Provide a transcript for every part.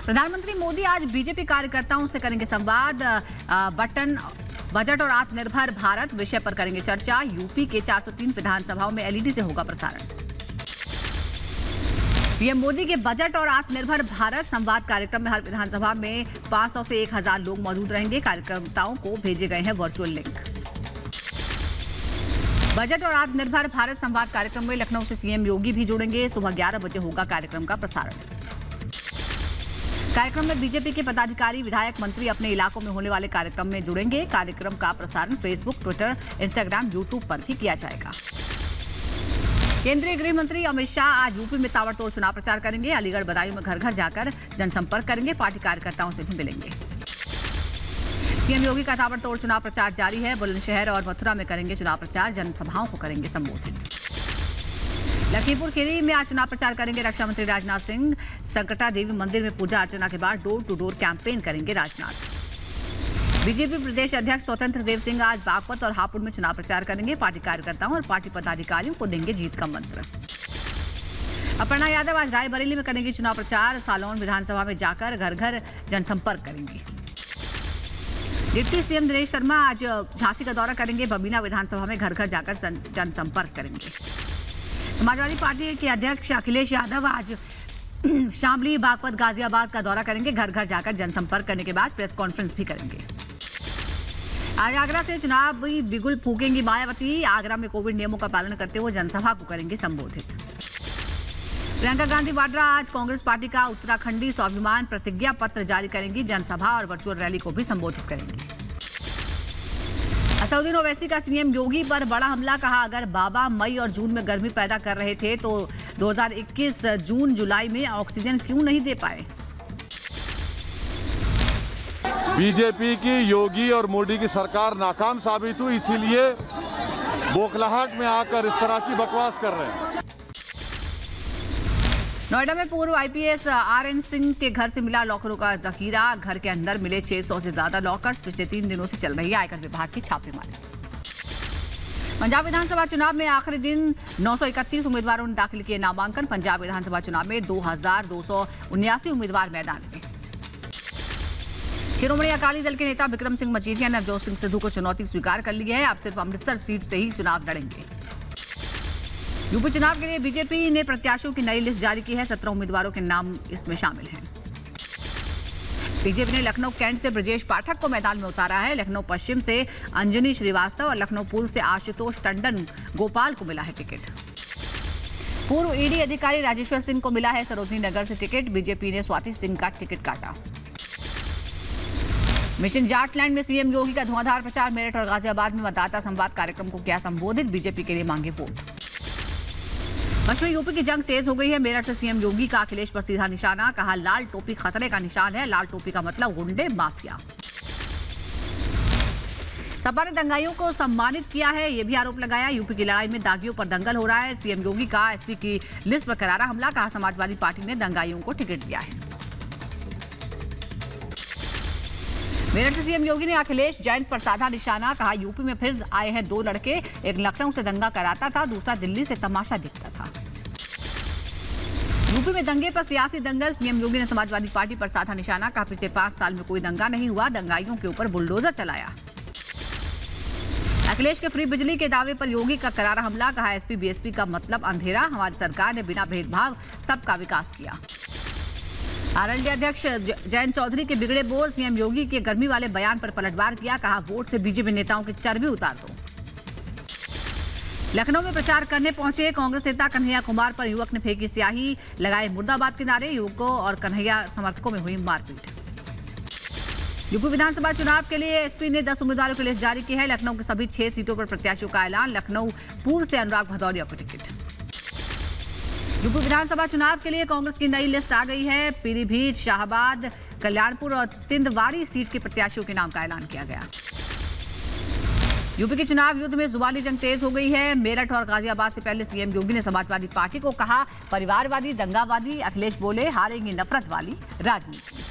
प्रधानमंत्री मोदी आज बीजेपी कार्यकर्ताओं से करेंगे संवाद। बजट और आत्मनिर्भर भारत विषय पर करेंगे चर्चा। यूपी के 403 विधानसभाओं में एलईडी से होगा प्रसारण। पीएम मोदी के बजट और आत्मनिर्भर भारत संवाद कार्यक्रम में हर विधानसभा में 500 से 1000 लोग मौजूद रहेंगे। कार्यकर्ताओं को भेजे गए हैं वर्चुअल लिंक। बजट और आत्मनिर्भर भारत संवाद कार्यक्रम में लखनऊ से सीएम योगी भी जुड़ेंगे। सुबह 11 बजे होगा कार्यक्रम का प्रसारण। कार्यक्रम में बीजेपी के पदाधिकारी, विधायक, मंत्री अपने इलाकों में होने वाले कार्यक्रम में जुड़ेंगे। कार्यक्रम का प्रसारण फेसबुक, ट्विटर, इंस्टाग्राम, यूट्यूब पर भी किया जाएगा। केंद्रीय गृह मंत्री अमित शाह आज यूपी में ताबड़तोड़ चुनाव प्रचार करेंगे। अलीगढ़, बदायूं में घर घर जाकर जनसंपर्क करेंगे। पार्टी कार्यकर्ताओं से भी मिलेंगे। सीएम योगी का ताबड़तोड़ चुनाव प्रचार जारी है। बुलंदशहर और मथुरा में करेंगे चुनाव प्रचार। जनसभाओं को करेंगे संबोधित। लखीमपुर खीरी में आज चुनाव प्रचार करेंगे रक्षा मंत्री राजनाथ सिंह। संकटा देवी मंदिर में पूजा अर्चना के बाद डोर टू डोर कैंपेन करेंगे राजनाथ। बीजेपी प्रदेश अध्यक्ष स्वतंत्र देव सिंह आज बागपत और हापुड़ में चुनाव प्रचार करेंगे। पार्टी कार्यकर्ताओं और पार्टी पदाधिकारियों को देंगे जीत का मंत्र। अपर्णा यादव आज रायबरेली में करेंगे चुनाव प्रचार। सालौन विधानसभा में जाकर घर घर जनसंपर्क करेंगे। डिप्टी सीएम दिनेश शर्मा आज झांसी का दौरा करेंगे। बबीना विधानसभा में घर घर जाकर जनसंपर्क करेंगे। समाजवादी पार्टी के अध्यक्ष अखिलेश यादव आज शामली, बागपत, गाजियाबाद का दौरा करेंगे। घर घर जाकर जनसंपर्क करने के बाद प्रेस कॉन्फ्रेंस भी करेंगे। आज आगरा से चुनावी बिगुल फूकेंगी मायावती। आगरा में कोविड नियमों का पालन करते हुए जनसभा को करेंगे संबोधित। प्रियंका गांधी वाड्रा आज कांग्रेस पार्टी का उत्तराखंडी स्वाभिमान प्रतिज्ञा पत्र जारी करेंगी। जनसभा और वर्चुअल रैली को भी संबोधित करेंगी। असदुद्दीन ओवैसी का सीएम योगी पर बड़ा हमला। कहा, अगर बाबा मई और जून में गर्मी पैदा कर रहे थे तो 2021 जून जुलाई में ऑक्सीजन क्यों नहीं दे पाए। बीजेपी की, योगी और मोदी की सरकार नाकाम साबित हुई, इसीलिए बौखलाहट में आकर इस तरह की बकवास कर रहे हैं। नोएडा में पूर्व आईपीएस आरएन सिंह के घर से मिला लॉकरों का जखीरा। घर के अंदर मिले 600 से ज्यादा लॉकर्स। पिछले 3 दिनों से चल रही है आयकर विभाग की छापेमारी। पंजाब विधानसभा चुनाव में आखिरी दिन 931 उम्मीदवारों ने दाखिल किए नामांकन। पंजाब विधानसभा चुनाव में 2279 उम्मीदवार मैदान में। शिरोमणि अकाली दल के नेता विक्रम सिंह मजीठिया ने नवजोत सिंह सिद्धू को चुनौती स्वीकार कर ली है। अब सिर्फ अमृतसर सीट से ही चुनाव लड़ेंगे। यूपी चुनाव के लिए बीजेपी ने प्रत्याशियों की नई लिस्ट जारी की है। 17 उम्मीदवारों के नाम इसमें शामिल हैं। बीजेपी ने लखनऊ कैंट से ब्रजेश पाठक को मैदान में उतारा है। लखनऊ पश्चिम से अंजनी श्रीवास्तव और लखनऊ पूर्व से आशुतोष टंडन गोपाल को मिला है टिकट। पूर्व ईडी अधिकारी राजेश्वर सिंह को मिला है सरोजनी नगर से टिकट। बीजेपी ने स्वाति सिंह का टिकट काटा। मिशन जाटलैंड में सीएम योगी का धुआंधार प्रचार। मेरठ और गाजियाबाद में मतदाता संवाद कार्यक्रम को किया संबोधित। बीजेपी के लिए मांगे वोट। पश्चिमी यूपी की जंग तेज हो गई है। मेरठ से सीएम योगी का अखिलेश पर सीधा निशाना। कहा, लाल टोपी खतरे का निशान है। लाल टोपी का मतलब गुंडे, माफिया। सपा ने दंगाइयों को सम्मानित किया है, यह भी आरोप लगाया। यूपी की लड़ाई में दागियों पर दंगल हो रहा है। सीएम योगी का एसपी की लिस्ट पर करारा हमला। कहा, समाजवादी पार्टी ने दंगाइयों को टिकट दिया है। मेरठ से सीएम योगी ने अखिलेश जैन पर साधा निशाना। कहा, यूपी में फिर आए हैं 2 लड़के। एक लखनऊ से दंगा कराता था, दूसरा दिल्ली से तमाशा दिखता था। यूपी में दंगे पर सियासी दंगल। सीएम योगी ने समाजवादी पार्टी पर साधा निशाना। कहा, पिछले 5 साल में कोई दंगा नहीं हुआ। दंगाइयों के ऊपर बुलडोजर चलाया। अखिलेश के फ्री बिजली के दावे पर योगी का करारा हमला। कहा, एसपी बीएसपी का मतलब अंधेरा। हमारी सरकार ने बिना भेदभाव सबका विकास किया। आरएलडी अध्यक्ष जयंत चौधरी के बिगड़े बोल। सीएम योगी के गर्मी वाले बयान पर पलटवार किया। कहा, वोट से बीजेपी नेताओं की चर्बी उतार दो। लखनऊ में प्रचार करने पहुंचे कांग्रेस नेता कन्हैया कुमार पर युवक ने फेंकी स्याही। लगाए मुर्दाबाद के नारे। युवकों और कन्हैया समर्थकों में हुई मारपीट। यूपी विधानसभा चुनाव के लिए एसपी ने 10 उम्मीदवारों की लिस्ट जारी की है। लखनऊ की सभी 6 सीटों पर प्रत्याशियों का ऐलान। लखनऊ पूर्व से अनुराग भदौरिया को टिकट। यूपी विधानसभा चुनाव के लिए कांग्रेस की नई लिस्ट आ गई है। पीलीभीत, शाहबाद, कल्याणपुर और तिंदवारी सीट के प्रत्याशियों के नाम का ऐलान किया गया। यूपी के चुनाव युद्ध में जुबानी जंग तेज हो गई है। मेरठ और गाजियाबाद से पहले सीएम योगी ने समाजवादी पार्टी को कहा परिवारवादी, दंगावादी। अखिलेश बोले, हारेंगी नफरत वाली राजनीति।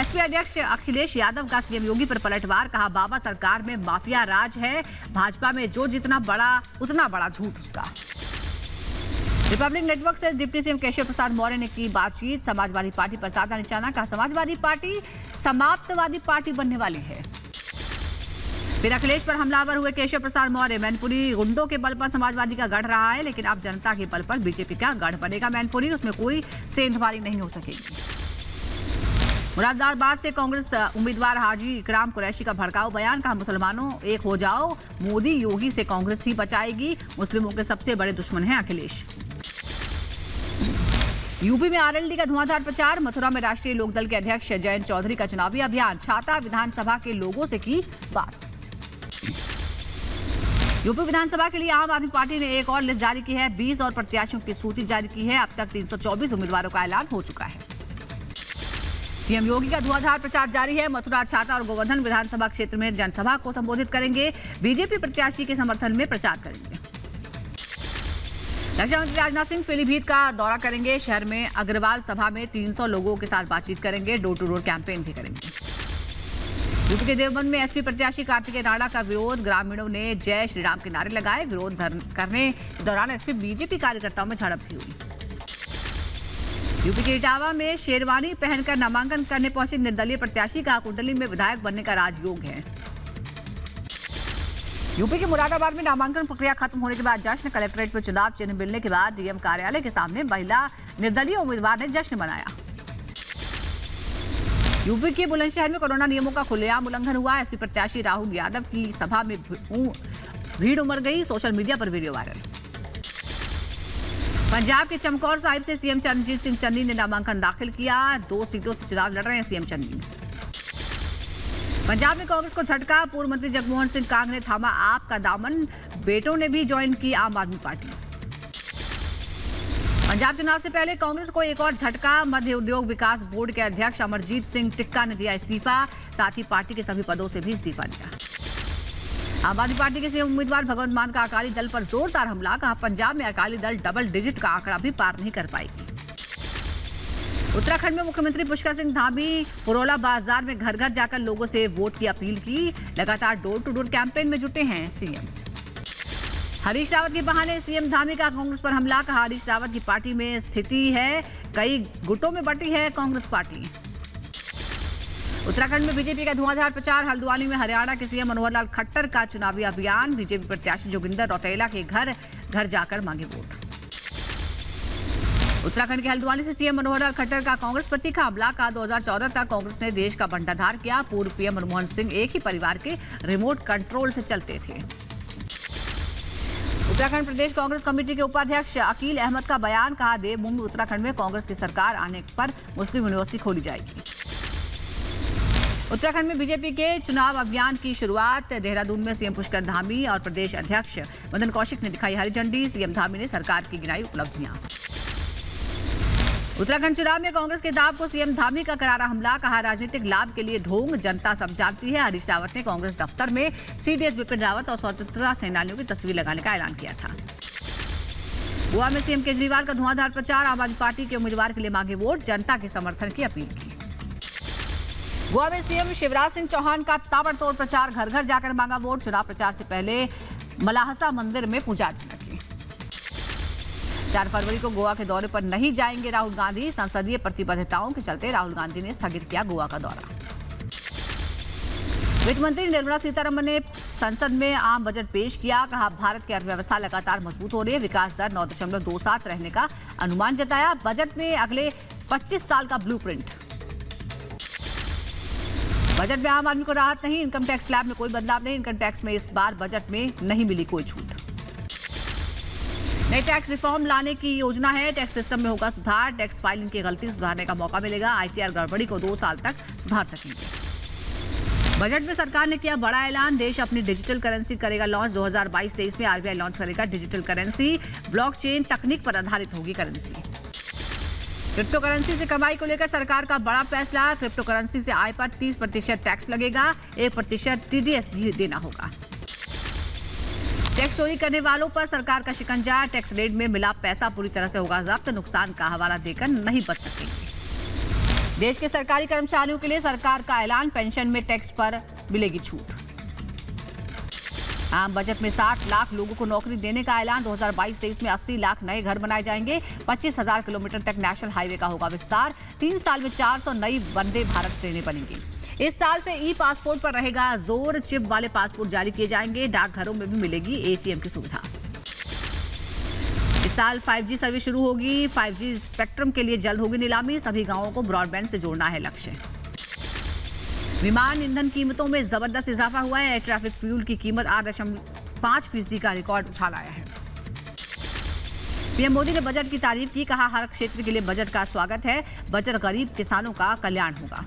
एसपी अध्यक्ष अखिलेश यादव का सीएम योगी पर पलटवार। कहा, बाबा सरकार में माफिया राज है। भाजपा में जो जितना बड़ा उतना बड़ा झूठ उसका। रिपब्लिक नेटवर्क से डिप्टी सीएम केशव प्रसाद मौर्य ने की बातचीत। समाजवादी पार्टी पर साधा निशाना, कहा समाजवादी पार्टी समाप्तवादी पार्टी बनने वाली है। फिर अखिलेश पर हमलावर हुए केशव प्रसाद मौर्य। मैनपुरी गुंडों के बल पर समाजवादी का गढ़ रहा है, लेकिन अब जनता के बल पर बीजेपी का गढ़ बनेगा मैनपुरी, उसमें कोई सेंधमारी नहीं हो सकेगी। मुरादाबाद से कांग्रेस उम्मीदवार हाजी इकराम कुरैशी का भड़काऊ बयान, कहा मुसलमानों एक हो जाओ, मोदी योगी से कांग्रेस ही बचाएगी, मुस्लिमों के सबसे बड़े दुश्मन हैं अखिलेश। यूपी में आरएलडी का धुआंधार प्रचार। मथुरा में राष्ट्रीय लोकदल के अध्यक्ष जयंत चौधरी का चुनावी अभियान। छाता विधानसभा के लोगों से की बात। यूपी विधानसभा के लिए आम आदमी पार्टी ने एक और लिस्ट जारी की है। 20 और प्रत्याशियों की सूची जारी की है। अब तक 324 उम्मीदवारों का ऐलान हो चुका है। सीएम योगी का धुआंधार प्रचार जारी है। मथुरा, छाता और गोवर्धन विधानसभा क्षेत्र में जनसभा को संबोधित करेंगे। बीजेपी प्रत्याशी के समर्थन में प्रचार करेंगे। रक्षा मंत्री राजनाथ सिंह पीलीभीत का दौरा करेंगे। शहर में अग्रवाल सभा में 300 लोगों के साथ बातचीत करेंगे। डोर टू डोर कैंपेन भी करेंगे। यूपी के देवबंद में एसपी प्रत्याशी कार्तिकेय राणा का विरोध। ग्रामीणों ने जय श्री राम के नारे लगाए। विरोध करने के दौरान एसपी बीजेपी कार्यकर्ताओं में झड़प भी हुई। यूपी के इटावा में शेरवानी पहनकर नामांकन करने पहुंचे निर्दलीय प्रत्याशी, का कुंडली में विधायक बनने का राजयोग है। यूपी के मुरादाबाद में नामांकन प्रक्रिया खत्म होने के बाद जश्न। कलेक्ट्रेट में चुनाव चिन्ह मिलने के बाद डीएम कार्यालय के सामने महिला निर्दलीय उम्मीदवार ने जश्न मनाया। यूपी के बुलंदशहर में कोरोना नियमों का खुलेआम उल्लंघन हुआ। एसपी प्रत्याशी राहुल यादव की सभा में भीड़ उमड़ गई। सोशल मीडिया पर वीडियो वायरल। पंजाब के चमकौर साहिब से सीएम चरणजीत सिंह चन्नी ने नामांकन दाखिल किया। 2 सीटों से चुनाव लड़ रहे हैं सीएम चन्नी। पंजाब में कांग्रेस को झटका। पूर्व मंत्री जगमोहन सिंह कांग ने थामा आप का दामन। बेटों ने भी ज्वाइन की आम आदमी पार्टी। पंजाब चुनाव से पहले कांग्रेस को एक और झटका। मध्य उद्योग विकास बोर्ड के अध्यक्ष अमरजीत सिंह टिक्का ने दिया इस्तीफा। साथ ही पार्टी के सभी पदों से भी इस्तीफा दिया। आम आदमी पार्टी के सीएम उम्मीदवार भगवंत मान का अकाली दल पर जोरदार हमला, कहा पंजाब में अकाली दल डबल डिजिट का आंकड़ा भी पार नहीं कर पाएगी। उत्तराखंड में मुख्यमंत्री पुष्कर सिंह धामी पुरोला बाजार में घर घर जाकर लोगों से वोट की अपील की। लगातार डोर टू डोर कैंपेन में जुटे हैं सीएम। हरीश रावत के बहाने सीएम धामी का कांग्रेस पर हमला, कहा हरीश रावत की पार्टी में स्थिति है, कई गुटों में बंटी है कांग्रेस पार्टी। उत्तराखंड में बीजेपी का धुआंधार प्रचार। हल्द्वानी में हरियाणा के सीएम मनोहर लाल खट्टर का चुनावी अभियान। बीजेपी प्रत्याशी जोगिंदर रौतेला के घर घर जाकर मांगे वोट। उत्तराखंड के हल्द्वानी से सीएम मनोहर लाल खट्टर का कांग्रेस पर तीखा हमला, कहा 2014 तक कांग्रेस ने देश का बंटाधार किया। पूर्व पीएम मनमोहन सिंह एक ही परिवार के रिमोट कंट्रोल से चलते थे। उत्तराखंड प्रदेश कांग्रेस कमेटी के उपाध्यक्ष अकील अहमद का बयान, कहा देवभूमि उत्तराखंड में कांग्रेस की सरकार आने पर मुस्लिम यूनिवर्सिटी खोली जाएगी। उत्तराखंड में बीजेपी के चुनाव अभियान की शुरुआत। देहरादून में सीएम पुष्कर धामी और प्रदेश अध्यक्ष मदन कौशिक ने दिखाई हरी झंडी। सीएम धामी ने सरकार की गिनाई उपलब्धियां। उत्तराखंड चुनाव में कांग्रेस के दाव को सीएम धामी का करारा हमला, कहा राजनीतिक लाभ के लिए ढोंग जनता सब जानती है। हरीश रावत ने कांग्रेस दफ्तर में सीडीएस बिपिन रावत और स्वतंत्रता सेनानियों की तस्वीर लगाने का ऐलान किया था। गोवा में सीएम केजरीवाल का धुआंधार प्रचार। आम आदमी पार्टी के उम्मीदवार के लिए मांगे वोट, जनता के समर्थन की अपील की। गोवा में सीएम शिवराज सिंह चौहान का ताबड़तोड़ प्रचार। घर घर जाकर मांगा वोट। चुनाव प्रचार से पहले मलाहसा मंदिर में पूजा अर्चना की। 4 फरवरी को गोवा के दौरे पर नहीं जाएंगे राहुल गांधी। संसदीय प्रतिबद्धताओं के चलते राहुल गांधी ने स्थगित किया गोवा का दौरा। वित्त मंत्री निर्मला सीतारमण ने संसद में आम बजट पेश किया, कहा भारत की अर्थव्यवस्था लगातार मजबूत हो रही है। विकास दर 9.27 रहने का अनुमान जताया। बजट में अगले 25 साल का ब्लूप्रिंट। बजट में आम आदमी को राहत नहीं। इनकम टैक्स स्लैब में कोई बदलाव नहीं। इनकम टैक्स में इस बार बजट में नहीं मिली कोई छूट। नई टैक्स रिफॉर्म लाने की योजना है। टैक्स सिस्टम में होगा सुधार। टैक्स फाइलिंग की गलती सुधारने का मौका मिलेगा। आईटीआर गड़बड़ी को 2 साल तक सुधार सकेंगे। बजट में सरकार ने किया बड़ा ऐलान। देश अपनी डिजिटल करेंसी करेगा लॉन्च। 2022-23 में आरबीआई लॉन्च करेगा डिजिटल करेंसी। ब्लॉकचेन तकनीक पर आधारित होगी करेंसी। क्रिप्टो करेंसी से कमाई को लेकर सरकार का बड़ा फैसला। क्रिप्टो करेंसी से आय पर 30% टैक्स लगेगा। 1% टीडीएस भी देना होगा। टैक्स चोरी करने वालों पर सरकार का शिकंजा। टैक्स रेड में मिला पैसा पूरी तरह से होगा जब्त। नुकसान का हवाला देकर नहीं बच सकेंगे। देश के सरकारी कर्मचारियों के लिए सरकार का ऐलान। पेंशन में टैक्स पर मिलेगी छूट। आम बजट में 60 लाख लोगों को नौकरी देने का ऐलान। 2022-23 में 80 लाख नए घर बनाए जाएंगे। 25,000 किलोमीटर तक नेशनल हाईवे का होगा विस्तार। 3 साल में 400 नई वंदे भारत ट्रेनें बनेंगी। इस साल से ई पासपोर्ट पर रहेगा जोर। चिप वाले पासपोर्ट जारी किए जाएंगे। डाकघरों में भी मिलेगी एटीएम की सुविधा। इस साल 5G सर्विस शुरू होगी। 5G स्पेक्ट्रम के लिए जल्द होगी नीलामी। सभी गांवों को ब्रॉडबैंड से जोड़ना है लक्ष्य। विमान ईंधन कीमतों में जबरदस्त इजाफा हुआ है। एयर ट्रैफिक फ्यूल की कीमत 8.5% का रिकॉर्ड उछाल आया है। पीएम मोदी ने बजट की तारीफ की। कहा, हर क्षेत्र के लिए बजट का स्वागत है। बजट गरीब किसानों का कल्याण होगा।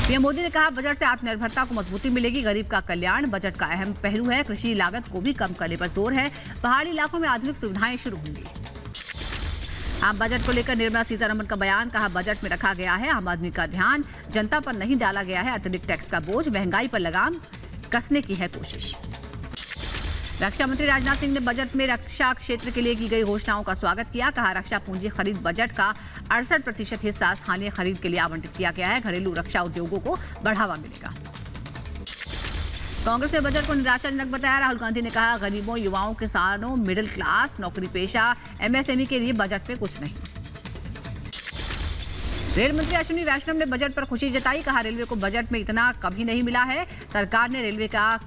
पीएम मोदी ने कहा, बजट से आत्मनिर्भरता को मजबूती मिलेगी। गरीब का कल्याण बजट का अहम पहलू है। कृषि लागत को भी कम करने पर जोर है। पहाड़ी इलाकों में आधुनिक सुविधाएं शुरू होंगी। आम बजट को लेकर निर्मला सीतारमण का बयान। कहा, बजट में रखा गया है आम आदमी का ध्यान। जनता पर नहीं डाला गया है अतिरिक्त टैक्स का बोझ। महंगाई पर लगाम कसने की है कोशिश। रक्षा मंत्री राजनाथ सिंह ने बजट में रक्षा क्षेत्र के लिए की गई घोषणाओं का स्वागत किया। कहा, रक्षा पूंजी खरीद बजट का 68% हिस्सा स्थानीय खरीद के लिए आवंटित किया गया है। घरेलू रक्षा उद्योगों को बढ़ावा मिलेगा। कांग्रेस ने बजट को निराशाजनक बताया। राहुल गांधी ने कहा, गरीबों, युवाओं, किसानों, मिडिल क्लास, नौकरी पेशा, MSME के लिए बजट में कुछ नहीं। रेल मंत्री अश्विनी वैष्णव ने बजट पर खुशी जताई। कहा, रेलवे को बजट में इतना कभी नहीं मिला है। सरकार ने रेलवे का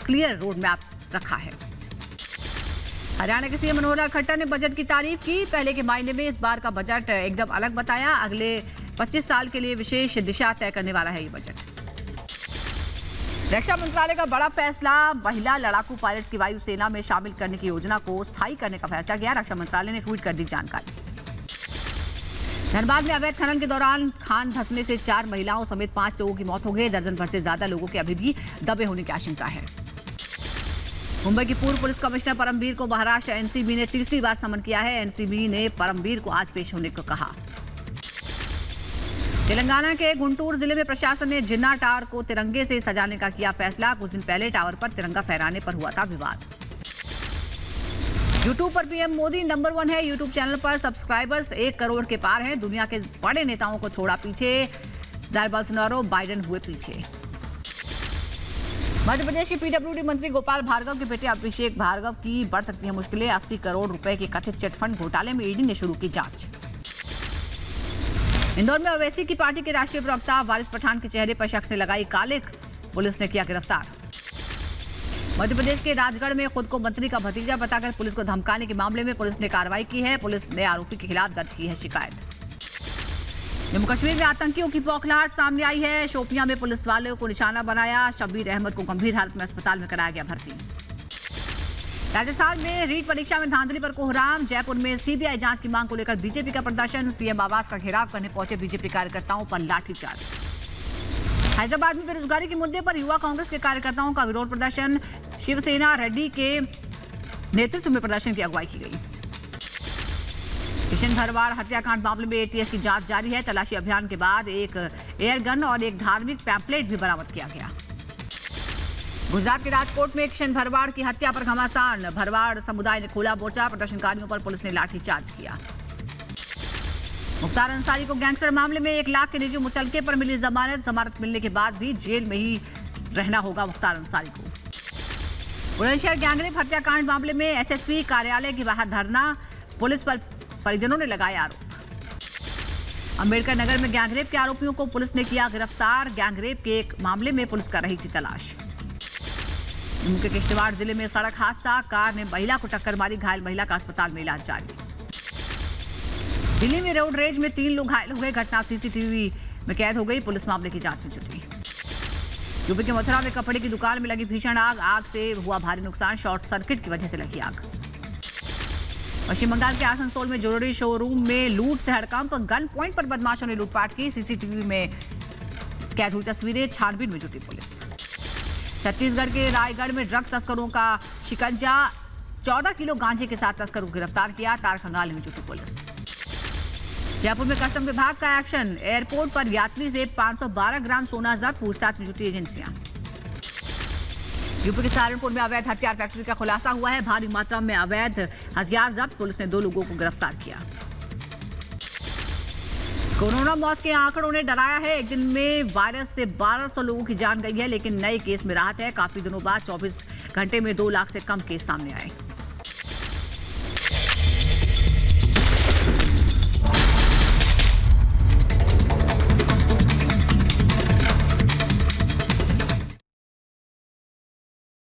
क्लियर रोड मैप रखा है। हरियाणा के सीएम मनोहर लाल खट्टर ने बजट की तारीफ की। पहले के मायने में इस बार का बजट एकदम अलग बताया। अगले 25 साल के लिए विशेष दिशा तय करने वाला है ये बजट। रक्षा मंत्रालय का बड़ा फैसला। महिला लड़ाकू पायलट्स की वायुसेना में शामिल करने की योजना को स्थायी करने का फैसला किया। रक्षा मंत्रालय ने ट्वीट कर दी जानकारी। धनबाद में अवैध खनन के दौरान खान धंसने से 4 महिलाओं समेत 5 लोगों की मौत हो गई। दर्जन भर से ज्यादा लोगों के अभी भी दबे होने की आशंका है। मुंबई की पूर्व पुलिस कमिश्नर परमबीर को महाराष्ट्र एनसीबी ने तीसरी बार समन किया है। एनसीबी ने परमबीर को आज पेश होने को कहा। तेलंगाना के गुंटूर जिले में प्रशासन ने जिन्ना टावर को तिरंगे से सजाने का किया फैसला। कुछ दिन पहले टावर पर तिरंगा फहराने पर हुआ था विवाद। यूट्यूब पर पीएम मोदी नंबर 1 है। यूट्यूब चैनल पर सब्सक्राइबर्स 1 करोड़ के पार हैं। दुनिया के बड़े नेताओं को छोड़ा पीछे। जायर बोल्सोनारो, बाइडेन हुए पीछे। मध्य प्रदेश के पीडब्ल्यूडी मंत्री गोपाल भार्गव के बेटे अभिषेक भार्गव की बढ़ सकती है मुश्किलें। 80 करोड़ रुपए के कथित चिटफंड घोटाले में ईडी ने शुरू की जांच। इंदौर में ओवैसी की पार्टी के राष्ट्रीय प्रवक्ता वारिस पठान के चेहरे पर शख्स ने लगाई कालिक। पुलिस ने किया गिरफ्तार। मध्य प्रदेश के राजगढ़ में खुद को मंत्री का भतीजा बताकर पुलिस को धमकाने के मामले में पुलिस ने कार्रवाई की है। पुलिस ने आरोपी के खिलाफ दर्ज की है शिकायत। जम्मू कश्मीर में आतंकियों की बौखलाहट सामने आई है। शोपियां में पुलिस वालों को निशाना बनाया। शब्बीर अहमद को गंभीर हालत में अस्पताल में कराया गया भर्ती। राजस्थान में रीट परीक्षा में धांधली पर कोहराम। जयपुर में सीबीआई जांच की मांग को लेकर बीजेपी का प्रदर्शन। सीएम आवास का घेराव करने पहुंचे बीजेपी कार्यकर्ताओं पर लाठीचार्ज। हैदराबाद में बेरोजगारी के मुद्दे पर युवा कांग्रेस के कार्यकर्ताओं का विरोध प्रदर्शन। शिवसेना रेड्डी के नेतृत्व में प्रदर्शन की अगुवाई की गई। किशन भरवाड़ हत्याकांड मामले में एटीएस की जांच जारी है। तलाशी अभियान के बाद एक एयरगन और एक धार्मिक पैम्पलेट भी बरामद किया गया। गुजरात के राजकोट में किशन भरवाड़ की हत्या पर घमासान। भरवाड़ समुदाय ने खोला मोर्चा। प्रदर्शनकारियों पर पुलिस ने लाठीचार्ज किया। मुख्तार अंसारी को गैंगस्टर मामले में 1 लाख के निजी मुचलके पर मिली जमानत। जमानत मिलने के बाद भी जेल में ही रहना होगा मुख्तार अंसारी को। बुलंदशहर गैंगरेप हत्याकांड मामले में एसएसपी कार्यालय के बाहर धरना। पुलिस पर परिजनों ने लगाए आरोप। अंबेडकर नगर में गैंगरेप के आरोपियों को पुलिस ने किया गिरफ्तार। गैंगरेप के एक मामले में पुलिस कर रही थी तलाश। जम्मू के किश्तवाड़ जिले में सड़क हादसा। कार ने महिला को टक्कर मारी। घायल महिला का अस्पताल में इलाज जारी। दिल्ली में रोड रेज में 3 लोग घायल हो गए। घटना सीसीटीवी में कैद हो गई। पुलिस मामले की जांच में जुटी। यूपी के मथुरा में कपड़े की दुकान में लगी भीषण आग। आग से हुआ भारी नुकसान। शॉर्ट सर्किट की वजह से लगी आग। पश्चिम बंगाल के आसनसोल में ज्वेलरी शोरूम में लूट से हड़कंप। गन पॉइंट पर बदमाशों ने लूटपाट की। सीसीटीवी में कैद हुई तस्वीरें। छानबीन में जुटी पुलिस। छत्तीसगढ़ के रायगढ़ में ड्रग्स तस्करों का शिकंजा। 14 किलो गांजे के साथ तस्करों को गिरफ्तार किया। तार खंगाल में जुटी पुलिस। जयपुर में कस्टम विभाग का एक्शन। एयरपोर्ट पर यात्री से 512 ग्राम सोना जब्त। पूछताछ में जुटी एजेंसियां। यूपी के सहारनपुर में अवैध हथियार फैक्ट्री का खुलासा हुआ है। भारी मात्रा में अवैध हथियार जब्त। पुलिस ने 2 लोगों को गिरफ्तार किया। कोरोना मौत के आंकड़ों ने डराया है। एक दिन में वायरस से 1200 लोगों की जान गई है, लेकिन नए केस में राहत है। काफी दिनों बाद 24 घंटे में 2 लाख से कम केस सामने आए।